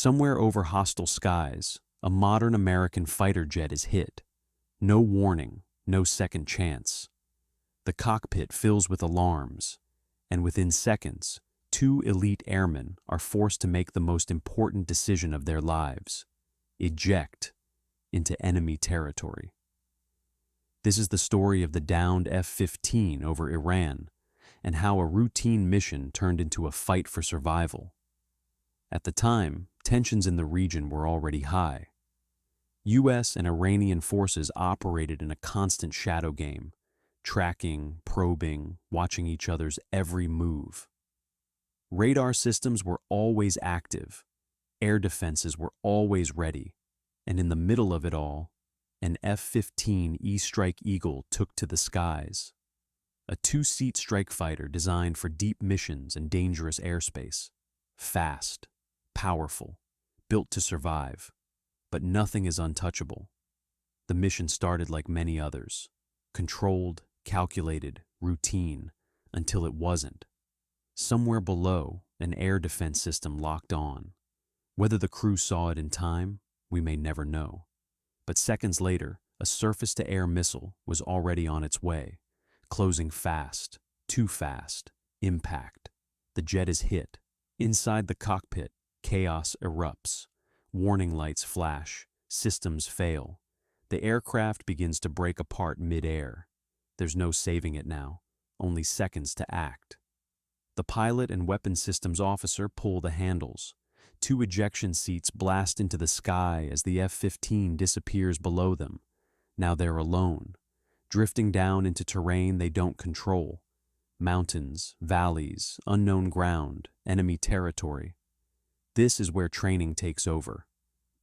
Somewhere over hostile skies, a modern American fighter jet is hit. No warning, no second chance. The cockpit fills with alarms, and within seconds, two elite airmen are forced to make the most important decision of their lives: eject into enemy territory. This is the story of the downed F-15 over Iran, and how a routine mission turned into a fight for survival. At the time, tensions in the region were already high. U.S. and Iranian forces operated in a constant shadow game, tracking, probing, watching each other's every move. Radar systems were always active, air defenses were always ready, and in the middle of it all, an F-15 E-Strike Eagle took to the skies. A two-seat strike fighter designed for deep missions and dangerous airspace. Fast, powerful, built to survive. But nothing is untouchable. The mission started like many others, controlled, calculated, routine, until it wasn't. Somewhere below, an air defense system locked on. Whether the crew saw it in time, we may never know. But seconds later, a surface-to-air missile was already on its way, closing fast, too fast. Impact. The jet is hit. Inside the cockpit, chaos erupts. Warning lights flash, systems fail. The aircraft begins to break apart mid-air. There's no saving it now, only seconds to act. The pilot and weapons systems officer pull the handles. Two ejection seats blast into the sky as the F-15 disappears below them. Now they're alone, drifting down into terrain they don't control. Mountains, valleys, unknown ground, enemy territory. This is where training takes over.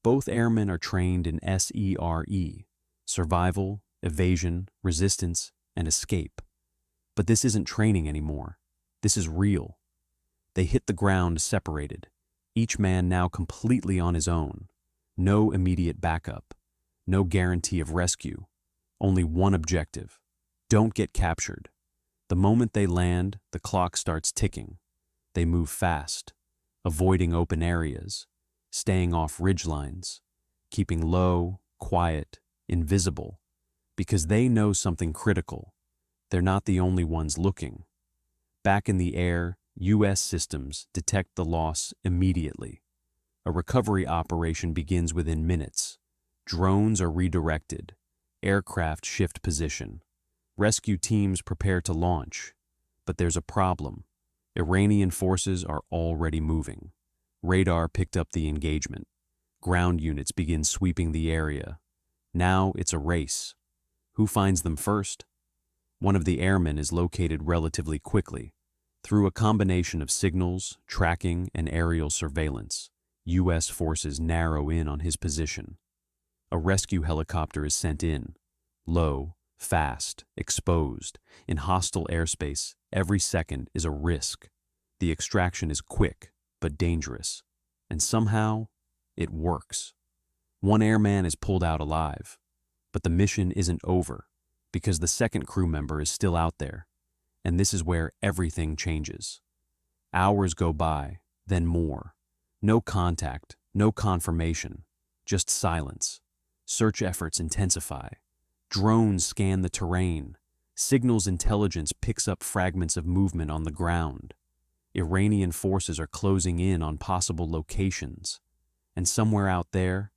Both airmen are trained in SERE, survival, evasion, resistance, and escape. But this isn't training anymore. This is real. They hit the ground separated, each man now completely on his own. No immediate backup, no guarantee of rescue, only one objective: don't get captured. The moment they land, the clock starts ticking. They move fast, avoiding open areas, staying off ridgelines, keeping low, quiet, invisible, because they know something critical. They're not the only ones looking. Back in the air, U.S. systems detect the loss immediately. A recovery operation begins within minutes. Drones are redirected. Aircraft shift position. Rescue teams prepare to launch. But there's a problem. Iranian forces are already moving. Radar picked up the engagement. Ground units begin sweeping the area. Now it's a race. Who finds them first? One of the airmen is located relatively quickly. Through a combination of signals, tracking, and aerial surveillance, U.S. forces narrow in on his position. A rescue helicopter is sent in. Low, fast, exposed, in hostile airspace, every second is a risk. The extraction is quick, but dangerous. And somehow, it works. One airman is pulled out alive. But the mission isn't over, because the second crew member is still out there. And this is where everything changes. Hours go by, then more. No contact, no confirmation, just silence. Search efforts intensify. Drones scan the terrain. Signals intelligence picks up fragments of movement on the ground. Iranian forces are closing in on possible locations. And somewhere out there,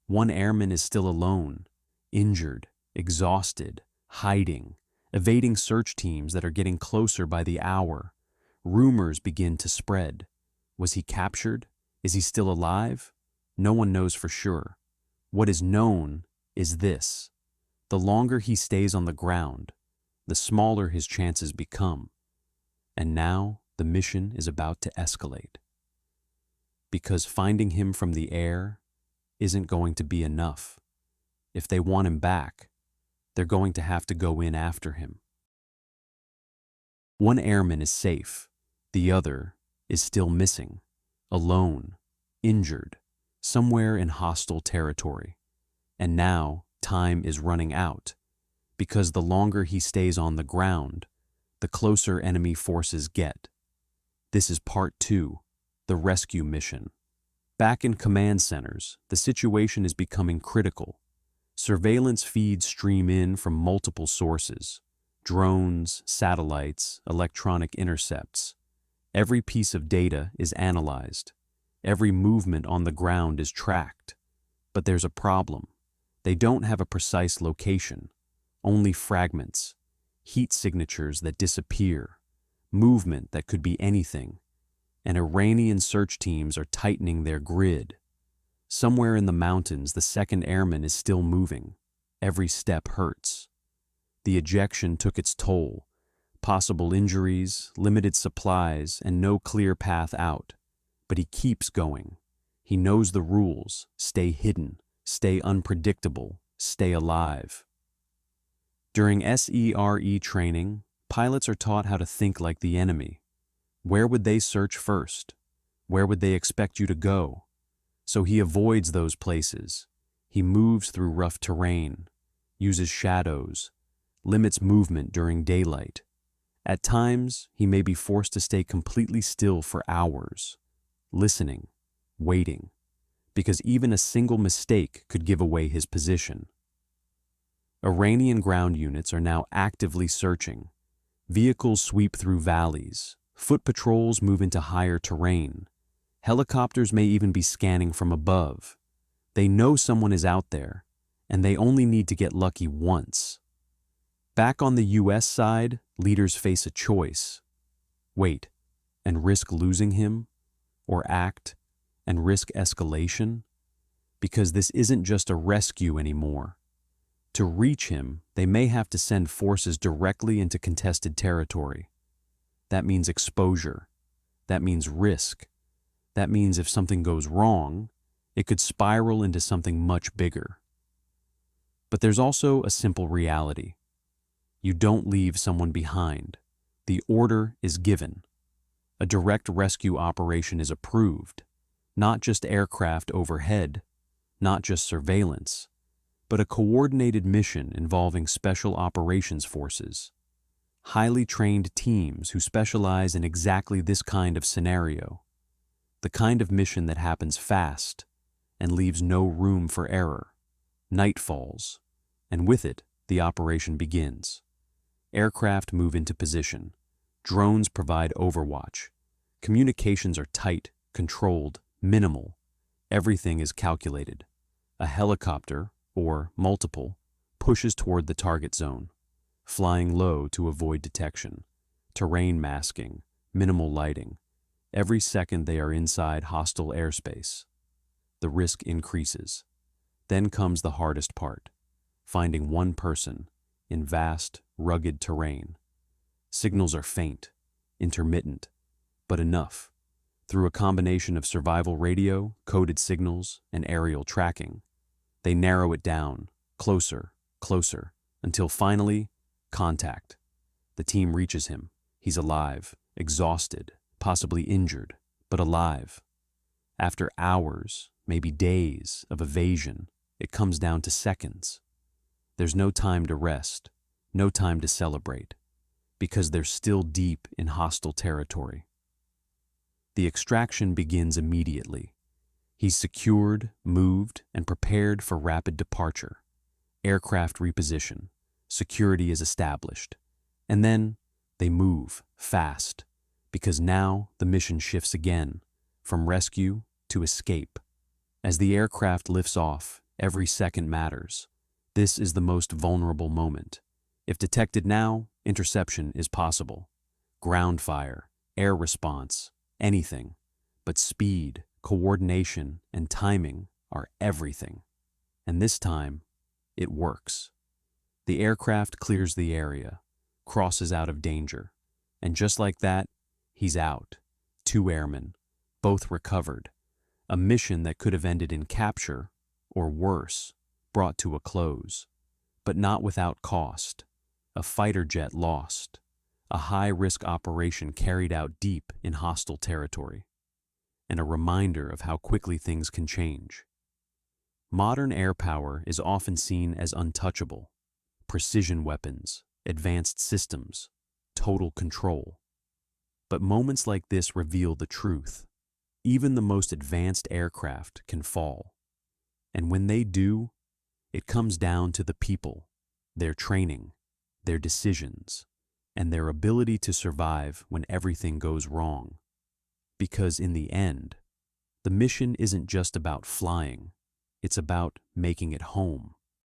one airman is still alone, injured, exhausted, hiding, evading search teams that are getting closer by the hour. Rumors begin to spread. Was he captured? Is he still alive? No one knows for sure. What is known is this: the longer he stays on the ground, the smaller his chances become. And now the mission is about to escalate. Because finding him from the air isn't going to be enough. If they want him back, they're going to have to go in after him. One airman is safe. The other is still missing, alone, injured, somewhere in hostile territory. And now time is running out, because the longer he stays on the ground, the closer enemy forces get. This is part 2, the rescue mission. Back in command centers, the situation is becoming critical. Surveillance feeds stream in from multiple sources: drones, satellites, electronic intercepts. Every piece of data is analyzed. Every movement on the ground is tracked. But there's a problem. They don't have a precise location, only fragments, heat signatures that disappear, movement that could be anything. And Iranian search teams are tightening their grid. Somewhere in the mountains, the 2nd Airman is still moving. Every step hurts. The ejection took its toll. Possible injuries, limited supplies, and no clear path out. But he keeps going. He knows the rules: stay hidden, stay unpredictable, stay alive. During SERE training, pilots are taught how to think like the enemy. Where would they search first? Where would they expect you to go? So he avoids those places. He moves through rough terrain, uses shadows, limits movement during daylight. At times, he may be forced to stay completely still for hours, listening, waiting, because even a single mistake could give away his position. Iranian ground units are now actively searching. Vehicles sweep through valleys. Foot patrols move into higher terrain. Helicopters may even be scanning from above. They know someone is out there, and they only need to get lucky once. Back on the US side, leaders face a choice: wait and risk losing him, or act and risk escalation, because this isn't just a rescue anymore. To reach him, they may have to send forces directly into contested territory. That means exposure. That means risk. That means if something goes wrong, it could spiral into something much bigger. But there's also a simple reality. You don't leave someone behind. The order is given. A direct rescue operation is approved. Not just aircraft overhead, not just surveillance, but a coordinated mission involving special operations forces. Highly trained teams who specialize in exactly this kind of scenario. The kind of mission that happens fast and leaves no room for error. Night falls, and with it, the operation begins. Aircraft move into position. Drones provide overwatch. Communications are tight, controlled, minimal. Everything is calculated. A helicopter, or multiple, pushes toward the target zone, flying low to avoid detection. Terrain masking, minimal lighting. Every second they are inside hostile airspace. The risk increases. Then comes the hardest part: finding one person in vast, rugged terrain. Signals are faint, intermittent, but enough. Through a combination of survival radio, coded signals, and aerial tracking, they narrow it down, closer, closer, until finally, contact. The team reaches him. He's alive, exhausted, possibly injured, but alive. After hours, maybe days, of evasion, it comes down to seconds. There's no time to rest, no time to celebrate, because they're still deep in hostile territory. The extraction begins immediately. He's secured, moved, and prepared for rapid departure. Aircraft reposition. Security is established. And then they move fast, because now the mission shifts again, from rescue to escape. As the aircraft lifts off, every second matters. This is the most vulnerable moment. If detected now, interception is possible. Ground fire, air response, anything. But speed, coordination, and timing are everything. And this time, it works. The aircraft clears the area, crosses out of danger, and just like that, he's out. 2 airmen, both recovered. A mission that could have ended in capture, or worse, brought to a close. But not without cost. A fighter jet lost. A high-risk operation carried out deep in hostile territory. And a reminder of how quickly things can change. Modern air power is often seen as untouchable. Precision weapons, advanced systems, total control. But moments like this reveal the truth. Even the most advanced aircraft can fall. And when they do, it comes down to the people, their training, their decisions, and their ability to survive when everything goes wrong. Because in the end, the mission isn't just about flying, it's about making it home.